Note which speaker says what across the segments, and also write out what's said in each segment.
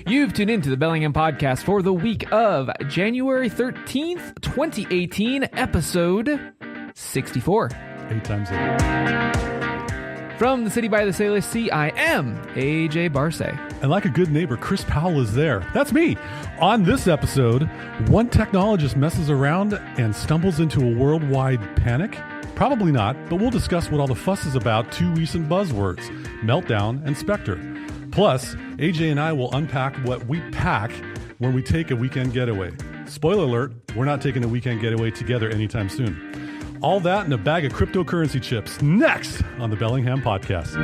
Speaker 1: You've tuned into the Bellingham Podcast for the week of January 13th, 2018, episode 64.
Speaker 2: 8 times 8.
Speaker 1: From the city by the sailor sea, I am AJ Barce.
Speaker 2: And like a good neighbor, Chris Powell is there. That's me. On this episode, one technologist messes around and stumbles into a worldwide panic. Probably not, but we'll discuss what all the fuss is about 2 recent buzzwords, Meltdown and Spectre. Plus, AJ and I will unpack what we pack when we take a weekend getaway. Spoiler alert, we're not taking a weekend getaway together anytime soon. All that and a bag of cryptocurrency chips next on the Bellingham Podcast.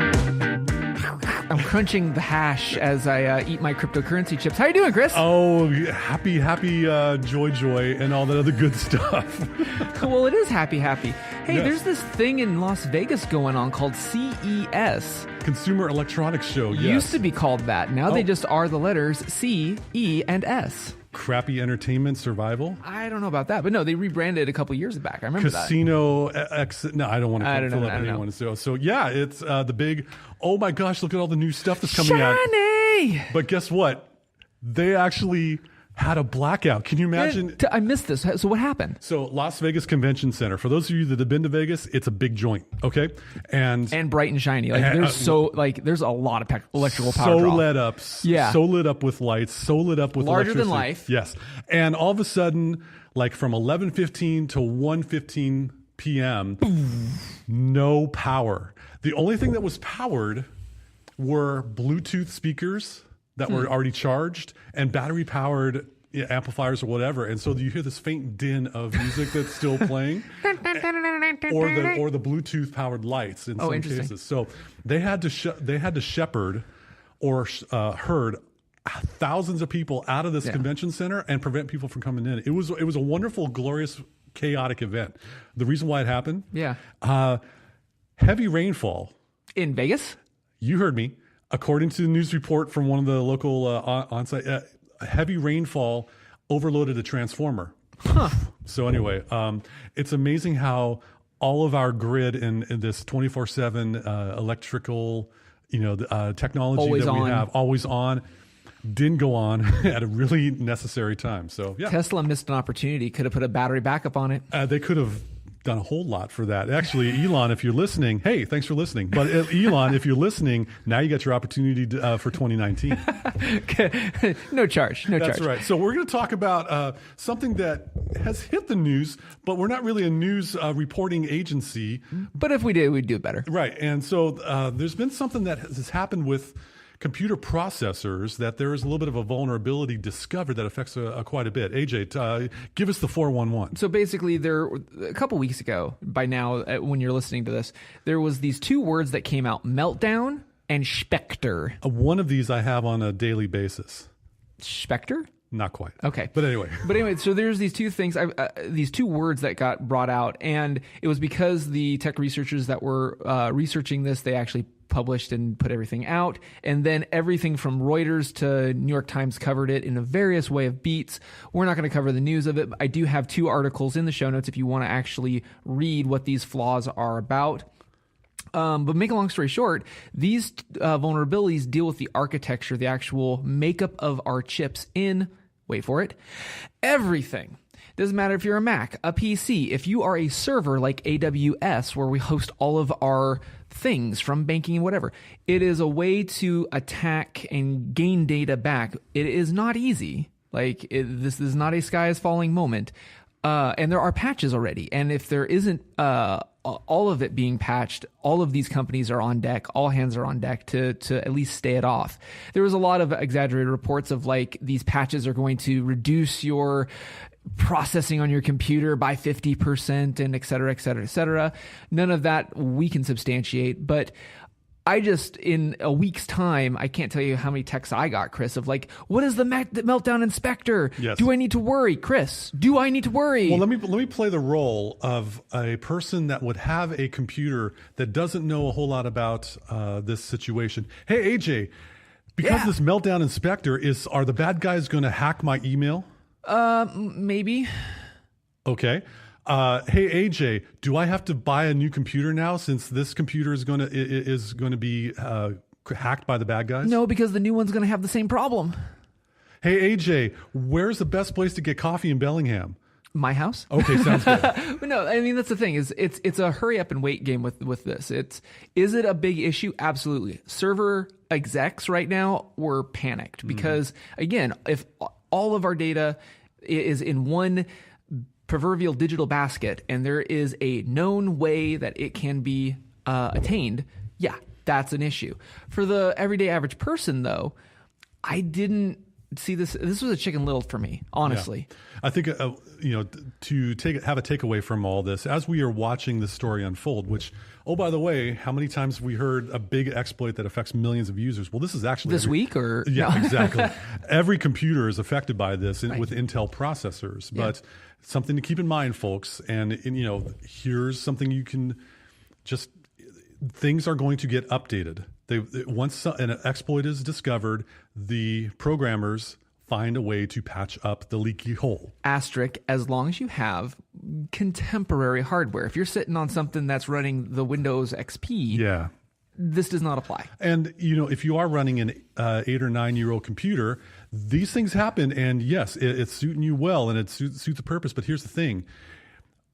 Speaker 1: I'm crunching the hash as I eat my cryptocurrency chips. How you doing, Chris?
Speaker 2: Oh, happy, joy, and all that other good stuff.
Speaker 1: Well, it is happy. Hey,
Speaker 2: Yes.
Speaker 1: There's this thing in Las Vegas going on called C.E.S.
Speaker 2: Consumer Electronics Show, yes.
Speaker 1: Used to be called that. Now they just are the letters C, E, and S.
Speaker 2: Crappy entertainment survival.
Speaker 1: I don't know about that, but no, they rebranded a couple years back. I remember
Speaker 2: Casino X. No, I don't want to fill up anyone.
Speaker 1: know.
Speaker 2: So yeah, it's the big, oh my gosh, look at all the new stuff that's coming out.
Speaker 1: Shiny!
Speaker 2: But guess what? They actually had a blackout. Can you imagine?
Speaker 1: I missed this. So what happened?
Speaker 2: So Las Vegas Convention Center. For those of you that have been to Vegas, it's a big joint. Okay, and
Speaker 1: bright and shiny. Like there's a lot of electrical power.
Speaker 2: So
Speaker 1: draw.
Speaker 2: lit up.
Speaker 1: Yeah.
Speaker 2: So lit up with lights. So lit up with
Speaker 1: larger than
Speaker 2: electricity.
Speaker 1: life.
Speaker 2: Yes. And all of a sudden, like from 11:15 to 1:15 p.m., no power. The only thing that was powered were Bluetooth speakers that were already charged and battery powered amplifiers or whatever. And so you hear this faint din of music that's still playing or the Bluetooth powered lights in some cases. So they had to shepherd or herd thousands of people out of this convention center and prevent people from coming in. It was a wonderful, glorious, chaotic event. The reason why it happened, heavy rainfall
Speaker 1: In Vegas?
Speaker 2: You heard me. According to the news report from one of the local on-site, heavy rainfall overloaded a transformer.
Speaker 1: Huh.
Speaker 2: So anyway, it's amazing how all of our grid in this 24/7 electrical, technology
Speaker 1: Always
Speaker 2: that we
Speaker 1: on.
Speaker 2: have, always on, didn't go on at a really necessary time. So yeah,
Speaker 1: Tesla missed an opportunity. Could have put a battery backup on it.
Speaker 2: they could have done a whole lot for that. Actually, Elon, if you're listening, hey, thanks for listening. But Elon, if you're listening, now you got your opportunity for 2019.
Speaker 1: No charge.
Speaker 2: That's right. So we're going to talk about something that has hit the news, but we're not really a news reporting agency.
Speaker 1: But if we did, we'd do it better.
Speaker 2: Right. And so there's been something that has happened with computer processors that there is a little bit of a vulnerability discovered that affects quite a bit. AJ, give us the 411.
Speaker 1: So basically, a couple weeks ago, by now, when you're listening to this, there was these 2 words that came out, Meltdown and Spectre.
Speaker 2: One of these I have on a daily basis.
Speaker 1: Spectre?
Speaker 2: Not quite.
Speaker 1: Okay.
Speaker 2: But anyway.
Speaker 1: So there's these 2 things, these 2 words that got brought out, and it was because the tech researchers that were researching this, they actually published and put everything out, and then everything from Reuters to New York Times covered it in a various way of beats. We're not going to cover the news of it, but I do have 2 articles in the show notes if you want to actually read what these flaws are about. But make a long story short, these vulnerabilities deal with the architecture, the actual makeup of our chips in, wait for it, everything. Doesn't matter if you're a Mac, a PC, if you are a server like AWS, where we host all of our things from banking and whatever. It is a way to attack and gain data back. It is not easy. This is not a sky is falling moment. And there are patches already. And if there isn't all of it being patched, all of these companies are on deck. All hands are on deck to at least stay it off. There was a lot of exaggerated reports of these patches are going to reduce your processing on your computer by 50% and et cetera, et cetera, et cetera. None of that we can substantiate, but in a week's time, I can't tell you how many texts I got, Chris, of what is the Meltdown and Spectre?
Speaker 2: Yes.
Speaker 1: Do I need to worry? Chris, do I need to worry?
Speaker 2: Well, let me play the role of a person that would have a computer that doesn't know a whole lot about this situation. Hey, AJ, because this Meltdown and Spectre are the bad guys going to hack my email?
Speaker 1: Maybe.
Speaker 2: Okay. Hey AJ, do I have to buy a new computer now since this computer is going to be hacked by the bad guys?
Speaker 1: No, because the new one's going to have the same problem.
Speaker 2: Hey, AJ, where's the best place to get coffee in Bellingham?
Speaker 1: My house.
Speaker 2: Okay, sounds good.
Speaker 1: But no, I mean, that's the thing is it's a hurry up and wait game with this. Is it a big issue? Absolutely. Server execs right now were panicked because again, if all of our data is in one proverbial digital basket and there is a known way that it can be attained, yeah, that's an issue. For the everyday average person though, I didn't see this. This was a chicken little for me, honestly.
Speaker 2: Yeah. I think to have a takeaway from all this as we are watching this story unfold. Which, oh, by the way, how many times have we heard a big exploit that affects millions of users? Well, this is actually
Speaker 1: this week, or
Speaker 2: yeah,
Speaker 1: no?
Speaker 2: Exactly. Every computer is affected by this with Intel processors, but something to keep in mind, folks. And here's something you can just. Things are going to get updated. Once an exploit is discovered, the programmers find a way to patch up the leaky hole.
Speaker 1: Asterisk, as long as you have contemporary hardware. If you're sitting on something that's running the Windows XP, this does not apply. And
Speaker 2: if you are running an 8 or 9 year old computer, these things happen. And yes, it's suiting you well and it suits the purpose. But here's the thing.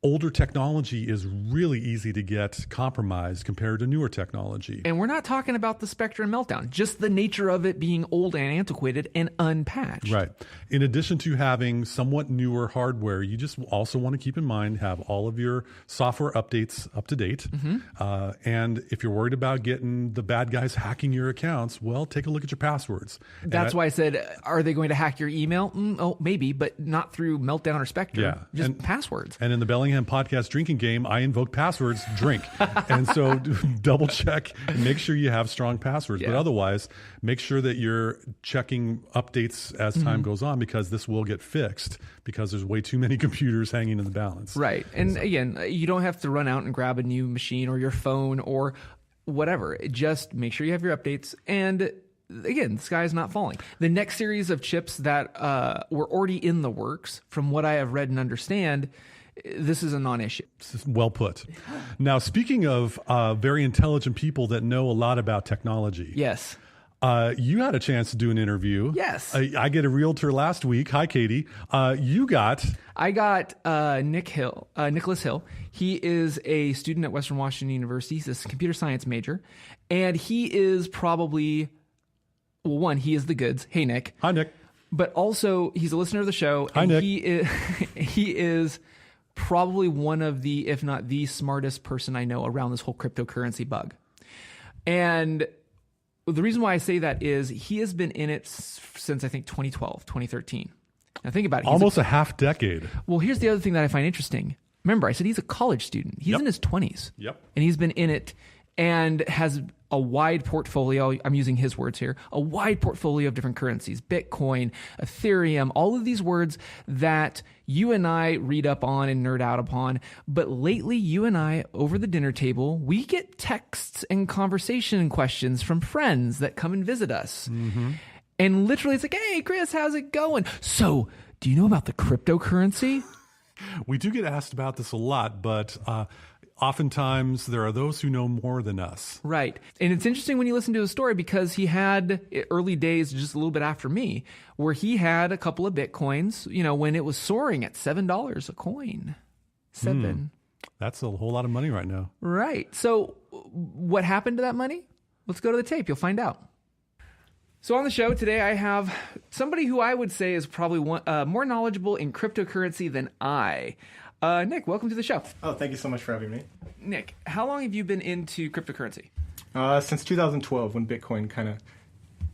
Speaker 2: Older technology is really easy to get compromised compared to newer technology.
Speaker 1: And we're not talking about the Spectre and Meltdown, just the nature of it being old and antiquated and unpatched.
Speaker 2: Right. In addition to having somewhat newer hardware, you just also want to keep in mind, have all of your software updates up to date. And if you're worried about getting the bad guys hacking your accounts, well, take a look at your passwords.
Speaker 1: That's why I said, are they going to hack your email? Oh, maybe, but not through Meltdown or Spectre.
Speaker 2: Yeah.
Speaker 1: Just passwords.
Speaker 2: And in the Bellingham podcast drinking game, I invoke passwords, drink. And so double check and make sure you have strong passwords. But otherwise, make sure that you're checking updates as time goes on, because this will get fixed because there's way too many computers hanging in the balance.
Speaker 1: Right. And again, you don't have to run out and grab a new machine or your phone or whatever. Just make sure you have your updates. And again, the sky is not falling. The next series of chips that were already in the works, from what I have read and understand, this is a non-issue.
Speaker 2: Well put. Now, speaking of very intelligent people that know a lot about technology.
Speaker 1: Yes.
Speaker 2: You had a chance to do an interview.
Speaker 1: Yes.
Speaker 2: I get a realtor last week. Hi, Katie. I
Speaker 1: got Nicholas Hill. He is a student at Western Washington University. He's a computer science major. And he is probably, well, one, he is the goods. Hey, Nick.
Speaker 2: Hi, Nick.
Speaker 1: But also, he's a listener of the show.
Speaker 2: Hi, Nick.
Speaker 1: He is probably one of the, if not the smartest person I know around this whole cryptocurrency bug. And the reason why I say that is he has been in it since, I think, 2012, 2013. Now think about it.
Speaker 2: Almost a half decade.
Speaker 1: Well, here's the other thing that I find interesting. Remember, I said he's a college student. He's in his 20s.
Speaker 2: Yep.
Speaker 1: And he's been in it and has a wide portfolio. I'm using his words here. A wide portfolio of different currencies. Bitcoin, Ethereum, all of these words that you and I read up on and nerd out upon. But lately, you and I, over the dinner table, we get texts and conversation and questions from friends that come and visit us. And literally, it's like, hey, Chris, how's it going? So, do you know about the cryptocurrency?
Speaker 2: We do get asked about this a lot, but oftentimes there are those who know more than us.
Speaker 1: Right. And it's interesting when you listen to his story, because he had early days, just a little bit after me, where he had a couple of Bitcoins, when it was soaring at $7 a coin.
Speaker 2: That's a whole lot of money right now.
Speaker 1: Right. So what happened to that money? Let's go to the tape. You'll find out. So on the show today, I have somebody who I would say is probably more knowledgeable in cryptocurrency than I. Nick, welcome to the show.
Speaker 3: Oh, thank you so much for having me.
Speaker 1: Nick, how long have you been into cryptocurrency?
Speaker 3: Since 2012, when Bitcoin kind of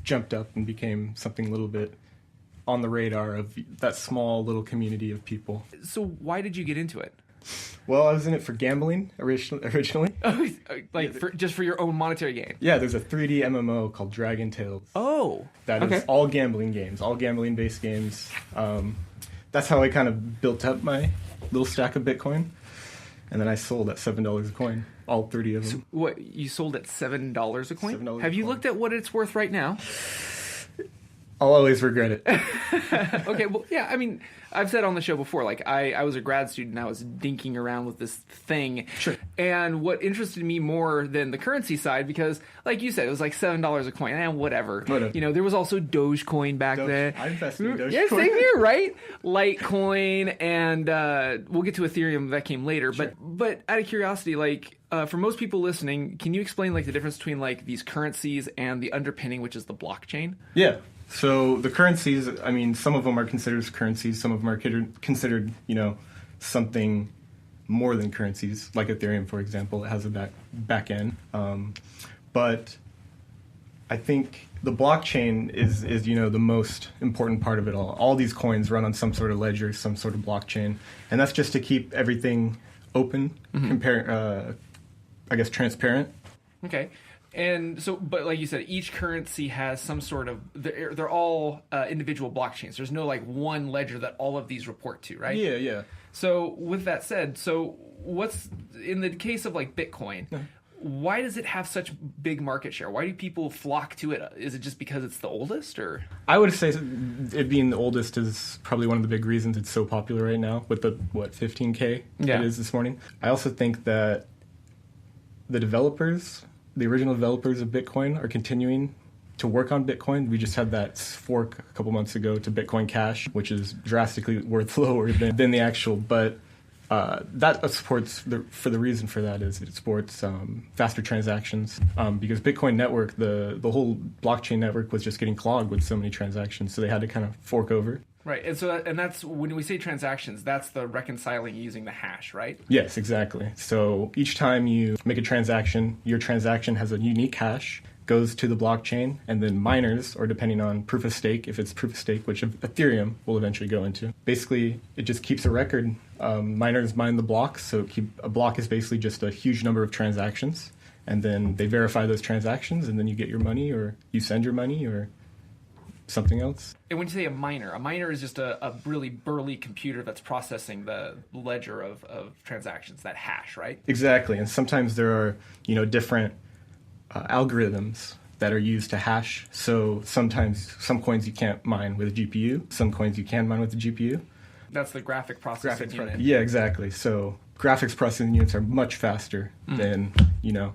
Speaker 3: jumped up and became something a little bit on the radar of that small little community of people.
Speaker 1: So why did you get into it?
Speaker 3: Well, I was in it for gambling originally.
Speaker 1: Just for your own monetary gain?
Speaker 3: Yeah, there's a 3D MMO called Dragon Tales.
Speaker 1: Oh,
Speaker 3: that is all gambling games, all gambling-based games. That's how I kind of built up my little stack of Bitcoin, and then I sold at $7 a coin, all 30 of them.
Speaker 1: So what, you sold at $7 a coin?
Speaker 3: $7
Speaker 1: Have you
Speaker 3: coin.
Speaker 1: looked at what it's worth right now?
Speaker 3: I'll always regret it.
Speaker 1: Okay, well, yeah, I mean, I've said on the show before, like, I was a grad student, I was dinking around with this thing.
Speaker 3: Sure.
Speaker 1: And what interested me more than the currency side, because, like you said, it was like $7 a coin, and whatever. You know, there was also Dogecoin back then.
Speaker 3: I invested in Dogecoin.
Speaker 1: Yeah, same here, right? Litecoin, and we'll get to Ethereum, that came later.
Speaker 3: Sure.
Speaker 1: But out of curiosity, like, for most people listening, can you explain, like, the difference between, like, these currencies and the underpinning, which is the blockchain?
Speaker 3: Yeah. So the currencies, I mean, some of them are considered currencies, some of them are considered, you know, something more than currencies, like Ethereum, for example. It has a back end. But I think the blockchain is, you know, the most important part of it all. All these coins run on some sort of ledger, some sort of blockchain. And that's just to keep everything open, I guess transparent.
Speaker 1: Okay. And so, but like you said, each currency has some sort of, they're all individual blockchains. There's no like one ledger that all of these report to, right?
Speaker 3: Yeah, yeah.
Speaker 1: So with that said, so what's, in the case of like Bitcoin, why does it have such big market share? Why do people flock to it? Is it just because it's the oldest, or?
Speaker 3: I would say it being the oldest is probably one of the big reasons it's so popular right now with the, 15K it is this morning. I also think that the original developers of Bitcoin are continuing to work on Bitcoin. We just had that fork a couple months ago to Bitcoin Cash, which is drastically worth lower than the actual. But that supports, for the reason for that is it supports faster transactions because Bitcoin network, the whole blockchain network was just getting clogged with so many transactions. So they had to kind of fork over.
Speaker 1: Right, and so and that's when we say transactions, that's the reconciling using the hash, right?
Speaker 3: Yes, exactly. So each time you make a transaction, your transaction has a unique hash, goes to the blockchain, and then miners, or depending on proof of stake, if it's proof of stake, which Ethereum will eventually go into. Basically, it just keeps a record. Miners mine the blocks, so a block is basically just a huge number of transactions, and then they verify those transactions, and then you get your money, or you send your money, or something else.
Speaker 1: And when you say a miner is just a really burly computer that's processing the ledger of transactions, that hash, right?
Speaker 3: Exactly. And sometimes there are, you know, different algorithms that are used to hash. So sometimes some coins you can't mine with a GPU, some coins you can mine with a GPU.
Speaker 1: That's the graphic processing unit.
Speaker 3: Yeah, exactly. So graphics processing units are much faster than, you know,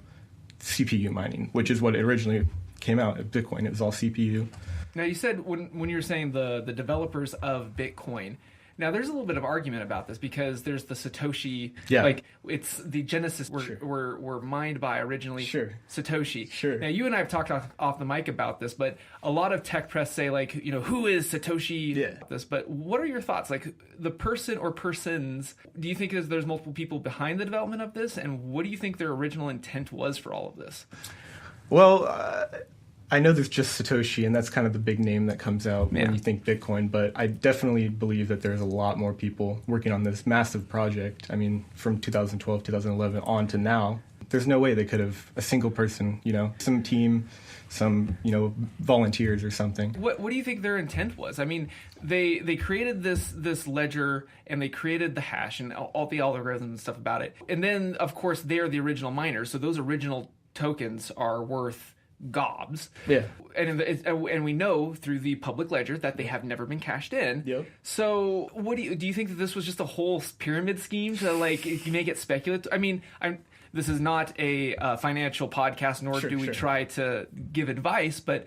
Speaker 3: CPU mining, which is what originally came out at Bitcoin. It was all CPU.
Speaker 1: Now, you said when you were saying the developers of Bitcoin, now there's a little bit of argument about this because there's the Satoshi, like it's the Genesis were mined by originally Satoshi.
Speaker 3: Sure.
Speaker 1: Now, you and I have talked off the mic about this, but a lot of tech press say, like, you know, who is Satoshi? This, but what are your thoughts? Like, the person or persons, do you think there's multiple people behind the development of this? And what do you think their original intent was for all of this?
Speaker 3: Well, I know there's just Satoshi, and that's kind of the big name that comes out when you think Bitcoin, but I definitely believe that there's a lot more people working on this massive project. I mean, from 2012, 2011 on to now, there's no way they could have, a single person, you know, some team, some, you know, volunteers or something.
Speaker 1: What do you think their intent was? I mean, they created this ledger, and they created the hash and all the algorithms and stuff about it. And then, of course, they're the original miners, so those original tokens are worth gobs.
Speaker 3: Yeah.
Speaker 1: And we know through the public ledger that they have never been cashed in.
Speaker 3: Yep.
Speaker 1: So what do you think that this was just a whole pyramid scheme to, like, you make it speculative? I mean, this is not a financial podcast, nor do we try to give advice, but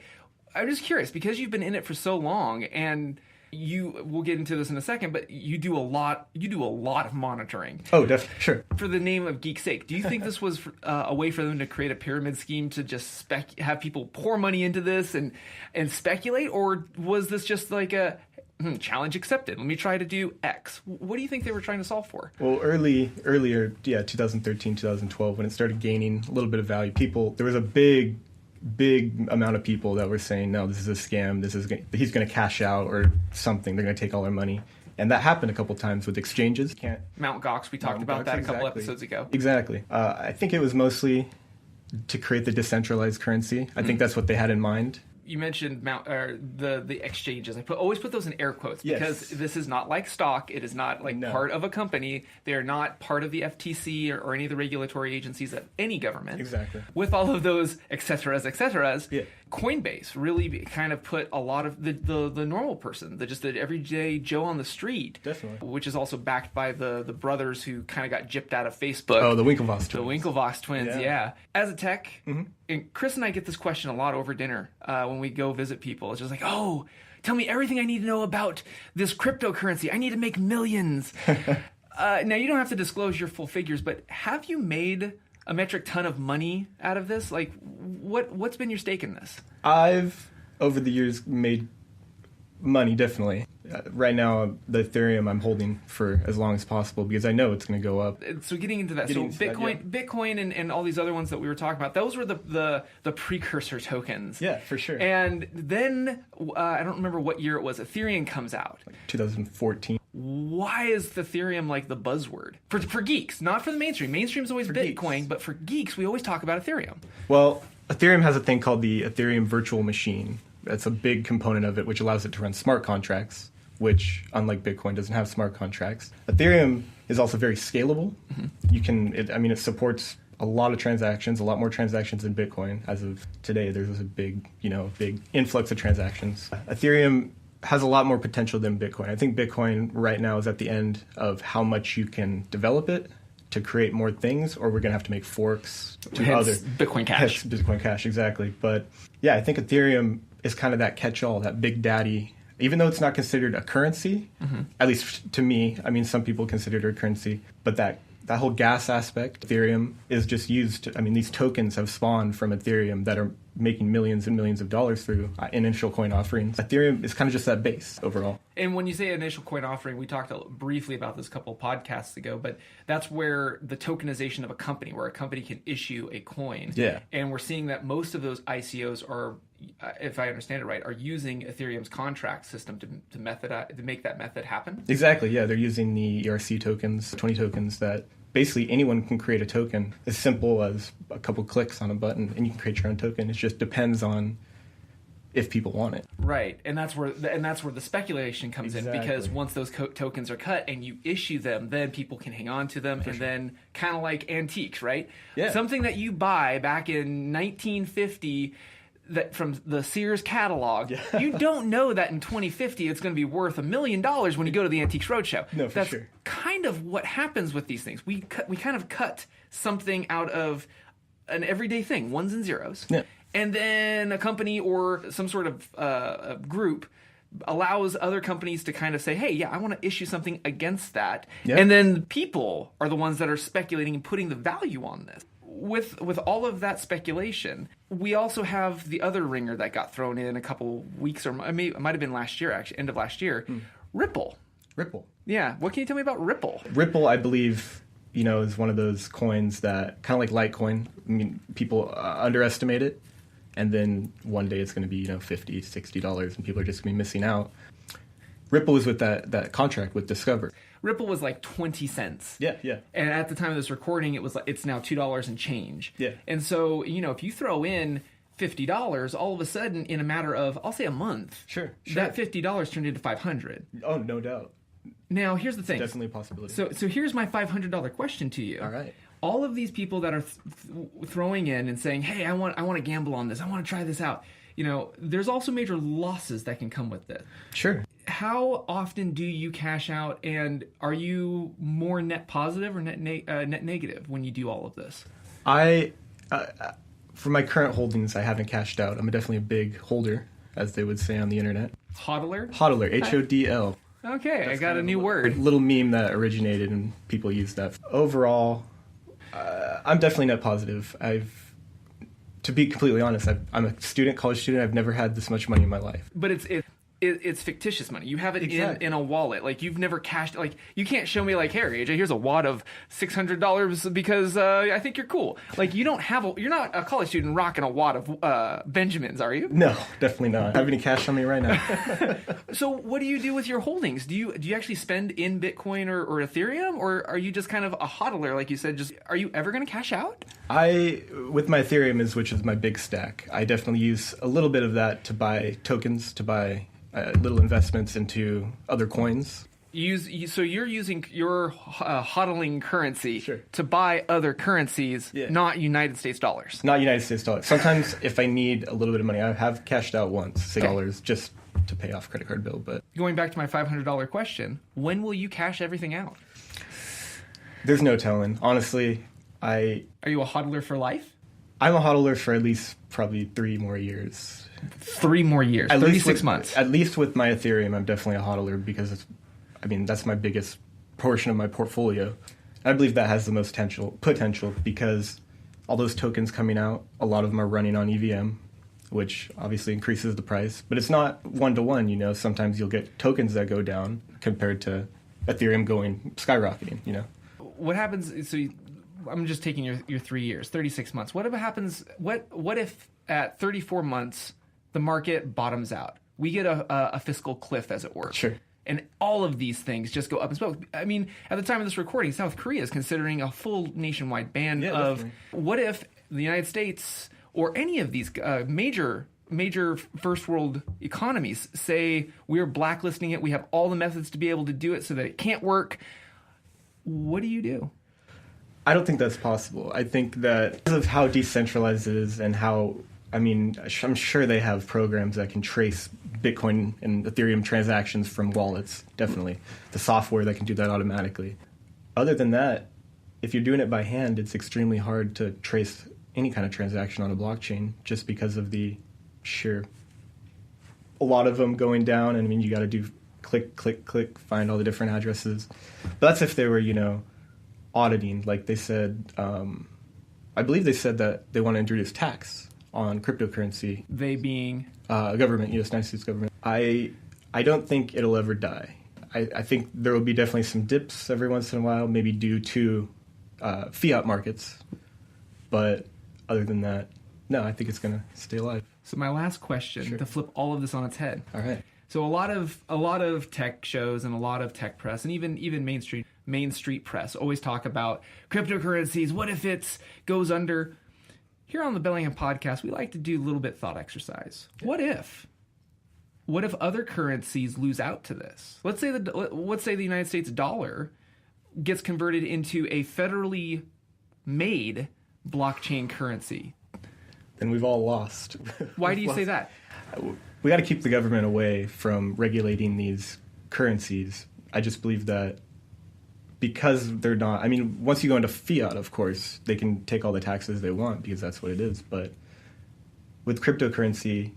Speaker 1: I'm just curious because you've been in it for so long, and we'll get into this in a second, but you do a lot of monitoring.
Speaker 3: Oh, definitely. Sure.
Speaker 1: For the name of geek's sake, do you think this was a way for them to create a pyramid scheme to just have people pour money into this and speculate? Or was this just like a challenge accepted? Let me try to do X. What do you think they were trying to solve for?
Speaker 3: Well, earlier, 2013, 2012, when it started gaining a little bit of value, there was a big amount of people that were saying, no, this is a scam, he's going to cash out or something, they're going to take all our money. And that happened a couple times with exchanges.
Speaker 1: Mt. Gox, we talked about that a couple episodes ago.
Speaker 3: Exactly. I think it was mostly to create the decentralized currency. I think that's what they had in mind.
Speaker 1: You mentioned the exchanges. I always put those in air quotes because this is not like stock. It is not like part of a company. They are not part of the FTC or any of the regulatory agencies of any government.
Speaker 3: Exactly.
Speaker 1: With all of those et ceteras, Coinbase really kind of put a lot of the normal person, the everyday Joe on the street,
Speaker 3: Definitely.
Speaker 1: which is also backed by the brothers who kind of got gypped out of Facebook.
Speaker 3: Oh, the Winklevoss twins.
Speaker 1: The Winklevoss twins, yeah. As a tech,
Speaker 3: Mm-hmm.
Speaker 1: and Chris and I get this question a lot over dinner when we go visit people. It's just like, oh, tell me everything I need to know about this cryptocurrency. I need to make millions. Now, you don't have to disclose your full figures, but have you made a metric ton of money out of this? Like, what's been your stake in this?
Speaker 3: I've, over the years, made money, definitely. Right now, the Ethereum I'm holding for as long as possible because I know it's going to go up.
Speaker 1: So getting into that, Bitcoin and all these other ones that we were talking about, those were the precursor tokens.
Speaker 3: Yeah, for sure.
Speaker 1: And then, I don't remember what year it was, Ethereum comes out.
Speaker 3: 2014.
Speaker 1: Why is Ethereum like the buzzword? For geeks, not for the mainstream. Mainstream's always Bitcoin,
Speaker 3: geeks.
Speaker 1: But for geeks, we always talk about Ethereum.
Speaker 3: Well, Ethereum has a thing called the Ethereum virtual machine. That's a big component of it, which allows it to run smart contracts, which, unlike Bitcoin, doesn't have smart contracts. Ethereum is also very scalable. Mm-hmm. It supports a lot of transactions, a lot more transactions than Bitcoin. As of today, there's a big influx of transactions. Ethereum has a lot more potential than Bitcoin. I think Bitcoin right now is at the end of how much you can develop it to create more things, or we're going to have to make forks to other
Speaker 1: Bitcoin Cash.
Speaker 3: Bitcoin Cash, exactly. But yeah, I think Ethereum is kind of that catch-all, that big daddy. Even though it's not considered a currency, at least to me, I mean, some people consider it a currency, but that whole gas aspect, Ethereum is just used. These tokens have spawned from Ethereum that are making millions and millions of dollars through initial coin offerings. Ethereum is kind of just that base overall.
Speaker 1: And when you say initial coin offering, we talked briefly about this a couple of podcasts ago, but that's where the tokenization of a company, where a company can issue a coin.
Speaker 3: Yeah.
Speaker 1: And we're seeing that most of those ICOs are, if I understand it right, are using Ethereum's contract system to make that method happen.
Speaker 3: Exactly, yeah. They're using the ERC tokens, 20 tokens that basically anyone can create a token as simple as a couple clicks on a button and you can create your own token. It just depends on if people want it.
Speaker 1: Right, and that's where the speculation comes in, because once those tokens are cut and you issue them, then people can hang on to them, and then kind of like antiques, right?
Speaker 3: Yeah.
Speaker 1: Something that you buy back in 1950 that from the Sears catalog, you don't know that in 2050 it's going to be worth $1 million when you go to the Antiques Roadshow.
Speaker 3: No, for
Speaker 1: That's
Speaker 3: sure.
Speaker 1: kind of what happens with these things. We kind of cut something out of an everyday thing, ones and zeros.
Speaker 3: Yeah.
Speaker 1: And then a company or some sort of a group allows other companies to kind of say, hey, yeah, I want to issue something against that.
Speaker 3: Yeah.
Speaker 1: And then people are the ones that are speculating and putting the value on this. With all of that speculation, we also have the other ringer that got thrown in a couple weeks, or it might have been last year, actually, end of last year, Ripple. Yeah. What can you tell me about Ripple?
Speaker 3: Ripple, I believe, is one of those coins that, kind of like Litecoin, people underestimate it. And then one day it's going to be, $50, $60, and people are just going to be missing out. Ripple is with that contract with Discover.
Speaker 1: Ripple was like 20 cents.
Speaker 3: Yeah.
Speaker 1: And at the time of this recording, it's now $2 and change.
Speaker 3: Yeah.
Speaker 1: And so, if you throw in $50, all of a sudden, in a matter of, I'll say a month,
Speaker 3: Sure.
Speaker 1: that $50 turned into $500.
Speaker 3: Oh, no doubt.
Speaker 1: Now, here's the thing.
Speaker 3: Definitely a possibility.
Speaker 1: So here's my $500 question to you.
Speaker 3: All right.
Speaker 1: All of these people that are throwing in and saying, hey, I want to gamble on this. I want to try this out. There's also major losses that can come with this.
Speaker 3: Sure.
Speaker 1: How often do you cash out, and are you more net positive or net negative when you do all of this?
Speaker 3: For my current holdings, I haven't cashed out. I'm definitely a big holder, as they would say on the internet.
Speaker 1: Hodler?
Speaker 3: Hodler, Hodl.
Speaker 1: Okay, I got a new word.
Speaker 3: Little meme that originated and people use that. Overall, I'm definitely net positive. To be completely honest, I'm a college student. I've never had this much money in my life.
Speaker 1: But it's fictitious money. You have it in a wallet. Like, you've never cashed. Like, you can't show me, like, here, AJ, here's a wad of $600 because I think you're cool. Like, you're not a college student rocking a wad of Benjamins, are you?
Speaker 3: No, definitely not. I have any cash on me right now.
Speaker 1: So what do you do with your holdings? Do you actually spend in Bitcoin or Ethereum, or are you just kind of a hodler, like you said? Are you ever going to cash out?
Speaker 3: With my Ethereum, which is my big stack, I definitely use a little bit of that to buy tokens, to buy little investments into other coins.
Speaker 1: So you're using your hodling currency
Speaker 3: Sure.
Speaker 1: to buy other currencies, not United States dollars.
Speaker 3: Not United States dollars. Sometimes if I need a little bit of money, I have cashed out once, $6 just to pay off credit card bill. But
Speaker 1: going back to my $500 question, when will you cash everything out?
Speaker 3: there's no telling. Honestly,
Speaker 1: Are you a hodler for life?
Speaker 3: I'm a hodler for at least probably 3 more years.
Speaker 1: 3 more years.
Speaker 3: At
Speaker 1: 36 months.
Speaker 3: At least with my Ethereum, I'm definitely a hodler because that's my biggest portion of my portfolio. I believe that has the most potential because all those tokens coming out, a lot of them are running on EVM, which obviously increases the price. But it's not one-to-one, you know. Sometimes you'll get tokens that go down compared to Ethereum skyrocketing, you know.
Speaker 1: What happens, I'm just taking your 3 years, 36 months. What if at 34 months the market bottoms out? We get a fiscal cliff, as it were.
Speaker 3: Sure.
Speaker 1: And all of these things just go up in smoke. I mean, at the time of this recording, South Korea is considering a full nationwide ban of...
Speaker 3: Definitely.
Speaker 1: What if the United States or any of these major first world economies say we're blacklisting it, we have all the methods to be able to do it so that it can't work? What do you do?
Speaker 3: I don't think that's possible. I think that because of how decentralized it is and how... I'm sure they have programs that can trace Bitcoin and Ethereum transactions from wallets, definitely. The software that can do that automatically. Other than that, if you're doing it by hand, it's extremely hard to trace any kind of transaction on a blockchain just because of a lot of them going down. And you got to do click, click, click, find all the different addresses. But that's if they were, auditing, like they said. I believe they said that they want to introduce tax on cryptocurrency.
Speaker 1: They being?
Speaker 3: Government, United States government. I don't think it'll ever die. I think there will be definitely some dips every once in a while, maybe due to fiat markets. But other than that, no, I think it's going to stay alive.
Speaker 1: So my last question, to flip all of this on its head.
Speaker 3: All right.
Speaker 1: So a lot of tech shows and a lot of tech press and even Main Street press always talk about cryptocurrencies. What if it goes under? Here on the Bellingham podcast, we like to do a little bit thought exercise. What if other currencies lose out to this? Let's say the United States dollar gets converted into a federally made blockchain currency.
Speaker 3: Then we've all lost.
Speaker 1: Why do you say that?
Speaker 3: We got to keep the government away from regulating these currencies. I just believe that because they're not... once you go into fiat, of course, they can take all the taxes they want because that's what it is. But with cryptocurrency,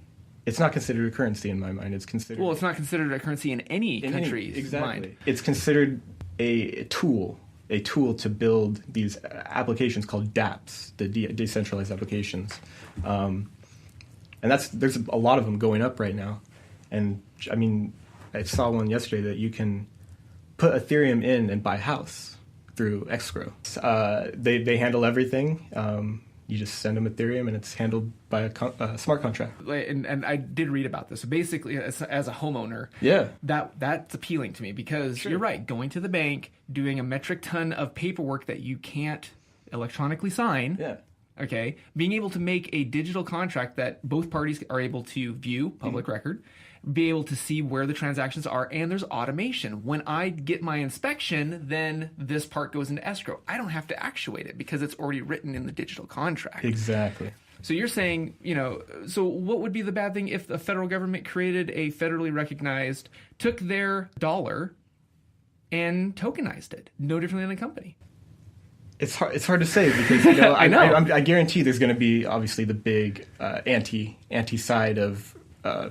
Speaker 3: it's not considered a currency in my mind. It's considered...
Speaker 1: Well, it's not considered a currency in any country's mind.
Speaker 3: It's considered a tool to build these applications called dApps, the decentralized applications. And there's a lot of them going up right now. And I saw one yesterday that you can put Ethereum in and buy a house through escrow. They handle everything. You just send them Ethereum and it's handled by a smart contract.
Speaker 1: And I did read about this. So basically, as a homeowner, that's appealing to me because you're right. Going to the bank, doing a metric ton of paperwork that you can't electronically sign.
Speaker 3: Yeah.
Speaker 1: Okay. Being able to make a digital contract that both parties are able to view, public record, be able to see where the transactions are, and there's automation. When I get my inspection, then this part goes into escrow. I don't have to actuate it because it's already written in the digital contract.
Speaker 3: Exactly.
Speaker 1: So you're saying, so what would be the bad thing if the federal government created a federally recognized, took their dollar and tokenized it, no differently than a company?
Speaker 3: It's hard to say because
Speaker 1: I know.
Speaker 3: I guarantee there's going to be obviously the big anti side of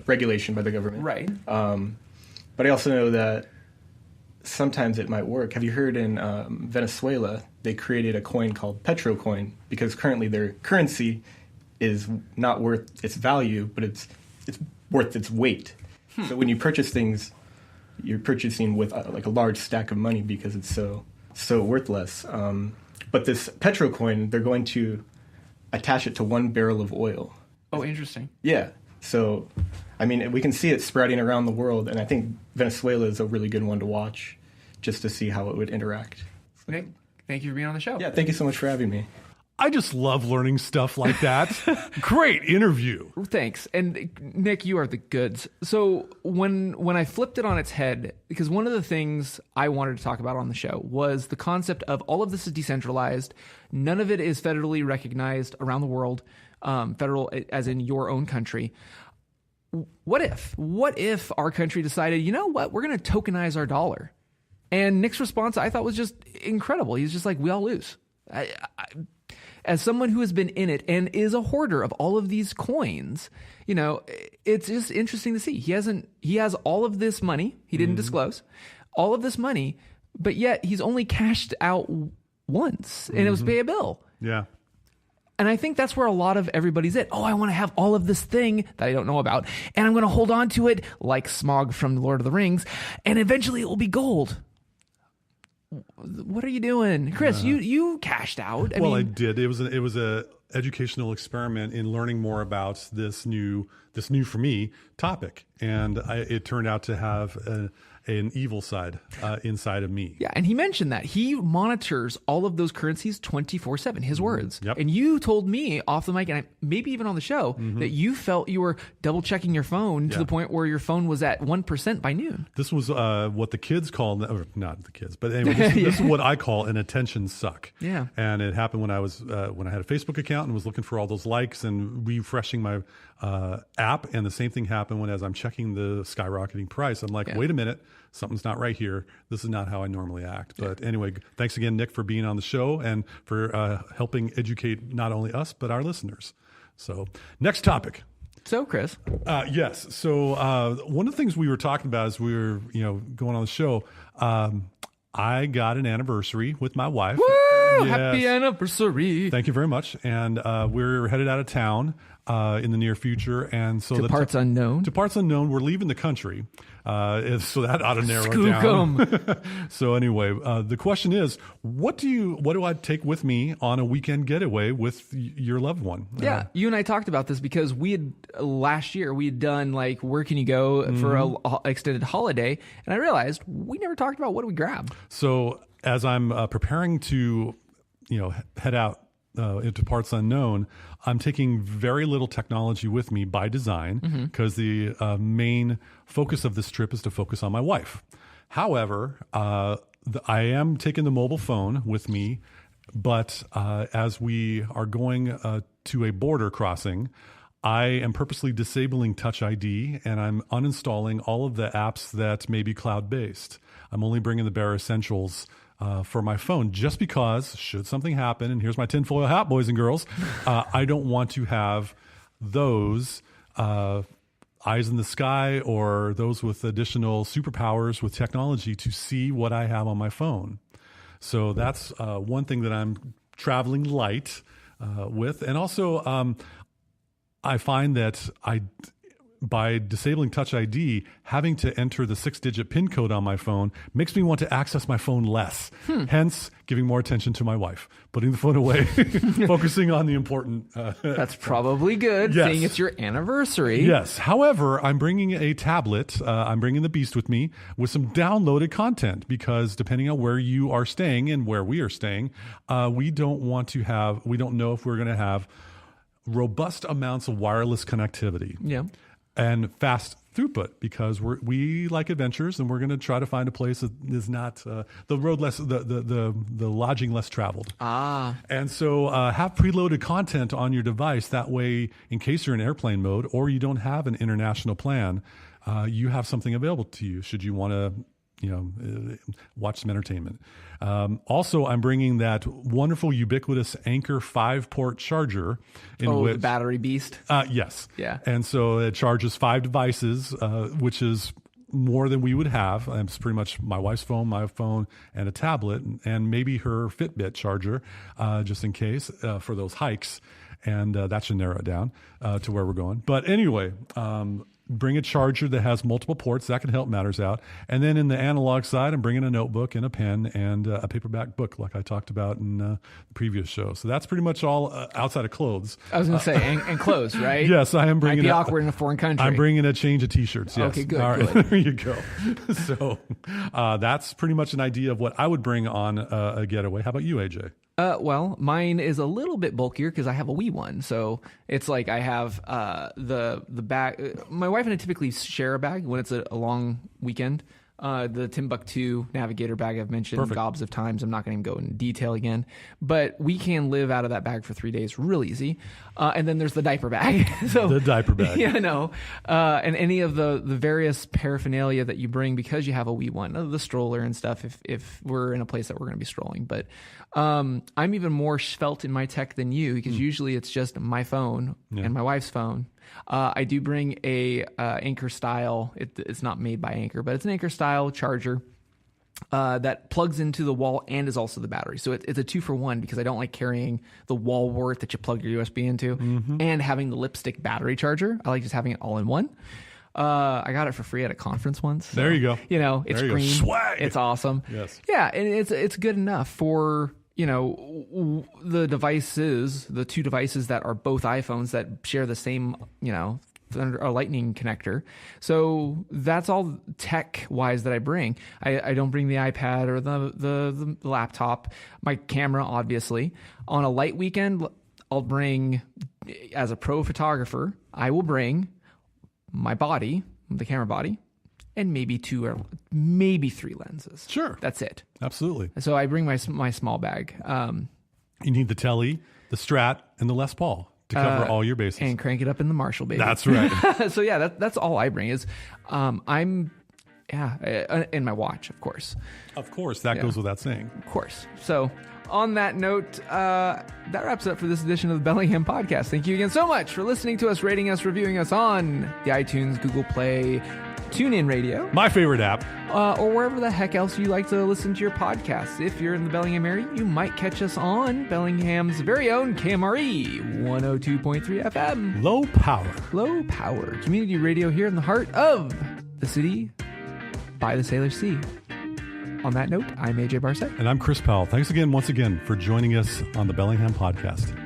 Speaker 3: regulation by the government.
Speaker 1: Right.
Speaker 3: But I also know that sometimes it might work. Have you heard in Venezuela, they created a coin called Petrocoin because currently their currency is not worth its value, but it's worth its weight. So when you purchase things, you're purchasing with like a large stack of money because it's so worthless. But this Petrocoin, they're going to attach it to 1 barrel of oil.
Speaker 1: Oh, interesting.
Speaker 3: Yeah. So, we can see it spreading around the world, and I think Venezuela is a really good one to watch just to see how it would interact.
Speaker 1: Okay. Thank you for being on the show.
Speaker 3: Yeah, thank you so much for having me.
Speaker 2: I just love learning stuff like that. Great interview.
Speaker 1: Thanks. And Nick, you are the goods. So when I flipped it on its head, because one of the things I wanted to talk about on the show was the concept of all of this is decentralized. None of it is federally recognized around the world, federal as in your own country. What if our country decided, you know what, we're going to tokenize our dollar? And Nick's response I thought was just incredible. He's just like, we all lose. As someone who has been in it and is a hoarder of all of these coins, you know, it's just interesting to see. He has all of this money. He didn't disclose all of this money, but yet he's only cashed out once and it was pay a bill.
Speaker 2: Yeah.
Speaker 1: And I think that's where a lot of everybody's at. Oh, I want to have all of this thing that I don't know about, and I'm going to hold on to it like Smaug from The Lord of the Rings, and eventually it will be gold. What are you doing, Chris? You cashed out.
Speaker 2: I did. It was a educational experiment in learning more about this new for me topic, and it turned out to have an evil side inside of me.
Speaker 1: Yeah, and he mentioned that he monitors all of those currencies 24/7. His words.
Speaker 2: Yep.
Speaker 1: And you told me off the mic, and maybe even on the show, that you felt you were double checking your phone to the point where your phone was at 1% by noon.
Speaker 2: This was what the kids call, or not the kids, but anyway, this is what I call an attention suck.
Speaker 1: Yeah.
Speaker 2: And it happened when I was when I had a Facebook account and was looking for all those likes and refreshing my app, and the same thing happened as I'm checking the skyrocketing price. I'm like, wait a minute, something's not right here. This is not how I normally act. But anyway, thanks again, Nick, for being on the show and for helping educate not only us but our listeners. So, next topic.
Speaker 1: So, Chris.
Speaker 2: Yes. So one of the things we were talking about as we were, going on the show, I got an anniversary with my wife.
Speaker 1: Woo! Yes. Happy anniversary!
Speaker 2: Thank you very much. And we're headed out of town in the near future, and so
Speaker 1: to parts unknown.
Speaker 2: To parts unknown, we're leaving the country, so that ought to narrow it down. So anyway, the question is, what do I take with me on a weekend getaway with your loved one?
Speaker 1: Yeah, you and I talked about this because last year we had done like where can you go for a extended holiday, and I realized we never talked about what do we grab.
Speaker 2: So as I'm preparing to, head out into parts unknown, I'm taking very little technology with me by design because the main focus of this trip is to focus on my wife. However, I am taking the mobile phone with me, but as we are going to a border crossing, I am purposely disabling TouchID, and I'm uninstalling all of the apps that may be cloud-based. I'm only bringing the bare essentials for my phone, just because should something happen, and here's my tinfoil hat, boys and girls, I don't want to have those eyes in the sky or those with additional superpowers with technology to see what I have on my phone. So that's one thing that I'm traveling light with. And also, I find that by disabling TouchID, having to enter the 6-digit PIN code on my phone makes me want to access my phone less. Hence, giving more attention to my wife, putting the phone away, focusing on the important.
Speaker 1: That's probably good, seeing it's your anniversary.
Speaker 2: Yes. However, I'm bringing a tablet. I'm bringing the beast with me with some downloaded content because depending on where you are staying and where we are staying, we don't know if we're going to have robust amounts of wireless connectivity.
Speaker 1: Yeah.
Speaker 2: And fast throughput because we like adventures, and we're going to try to find a place that is not the road less the lodging less traveled. And so have preloaded content on your device. That way, in case you're in airplane mode or you don't have an international plan, you have something available to you. Should you want to watch some entertainment. Also, I'm bringing that wonderful ubiquitous Anker 5-port charger.
Speaker 1: The battery beast?
Speaker 2: Yes.
Speaker 1: Yeah.
Speaker 2: And so it charges 5 devices, which is more than we would have. It's pretty much my wife's phone, my phone, and a tablet, and maybe her Fitbit charger, just in case, for those hikes. And that should narrow it down to where we're going. But anyway, bring a charger that has multiple ports. That can help matters out. And then in the analog side, I'm bringing a notebook and a pen and a paperback book like I talked about in the previous show. So that's pretty much all outside of clothes.
Speaker 1: I was going to say, and clothes, right?
Speaker 2: Yes, I am bringing
Speaker 1: Might be awkward in a foreign country.
Speaker 2: I'm bringing a change of T-shirts, yes.
Speaker 1: Okay, good.
Speaker 2: All right,
Speaker 1: good.
Speaker 2: there you go. So that's pretty much an idea of what I would bring on a getaway. How about you, AJ?
Speaker 1: Well, mine is a little bit bulkier because I have a wee one. So it's like I have the bag. My wife and I typically share a bag when it's a long weekend. The Timbuktu Navigator bag I've mentioned gobs of times. I'm not going to go into detail again, but we can live out of that bag for 3 days real easy. And then there's the diaper bag. So
Speaker 2: the diaper bag.
Speaker 1: Yeah, no. And any of the various paraphernalia that you bring because you have a wee one, the stroller and stuff, if we're in a place that we're going to be strolling. But I'm even more svelte in my tech than you because usually it's just my phone and my wife's phone. I do bring a Anker style. It's not made by Anker, but it's an Anker style charger that plugs into the wall and is also the battery. So it's a 2-for-1 because I don't like carrying the wall wart that you plug your USB into and having the lipstick battery charger. I like just having it all in one. I got it for free at a conference once. So,
Speaker 2: there you go.
Speaker 1: You know, it's green.
Speaker 2: Swag.
Speaker 1: It's awesome.
Speaker 2: Yes.
Speaker 1: Yeah, and it's good enough for, you know, the devices, the two devices that are both iPhones that share the same, you know, a lightning connector. So that's all tech wise that I bring. I don't bring the iPad or the laptop, my camera, obviously. On a light weekend, I'll bring, as a pro photographer, I will bring my body, the camera body, and maybe 2 or maybe 3 lenses.
Speaker 2: Sure.
Speaker 1: That's it.
Speaker 2: Absolutely.
Speaker 1: So I bring my small bag.
Speaker 2: You need the Telly, the Strat, and the Les Paul to cover all your bases.
Speaker 1: And crank it up in the Marshall, baby.
Speaker 2: That's right.
Speaker 1: So yeah, that's all I bring is, and my watch, of course.
Speaker 2: Of course, that goes without saying.
Speaker 1: Of course. So on that note, that wraps it up for this edition of the Bellingham Podcast. Thank you again so much for listening to us, rating us, reviewing us on the iTunes, Google Play, TuneIn Radio.
Speaker 2: My favorite app.
Speaker 1: Or wherever the heck else you like to listen to your podcasts. If you're in the Bellingham area, you might catch us on Bellingham's very own KMRE 102.3 FM.
Speaker 2: Low power.
Speaker 1: Low power community radio here in the heart of the city by the Sailor Sea. On that note, I'm AJ Barset.
Speaker 2: And I'm Chris Powell. Thanks again, once again, for joining us on the Bellingham Podcast.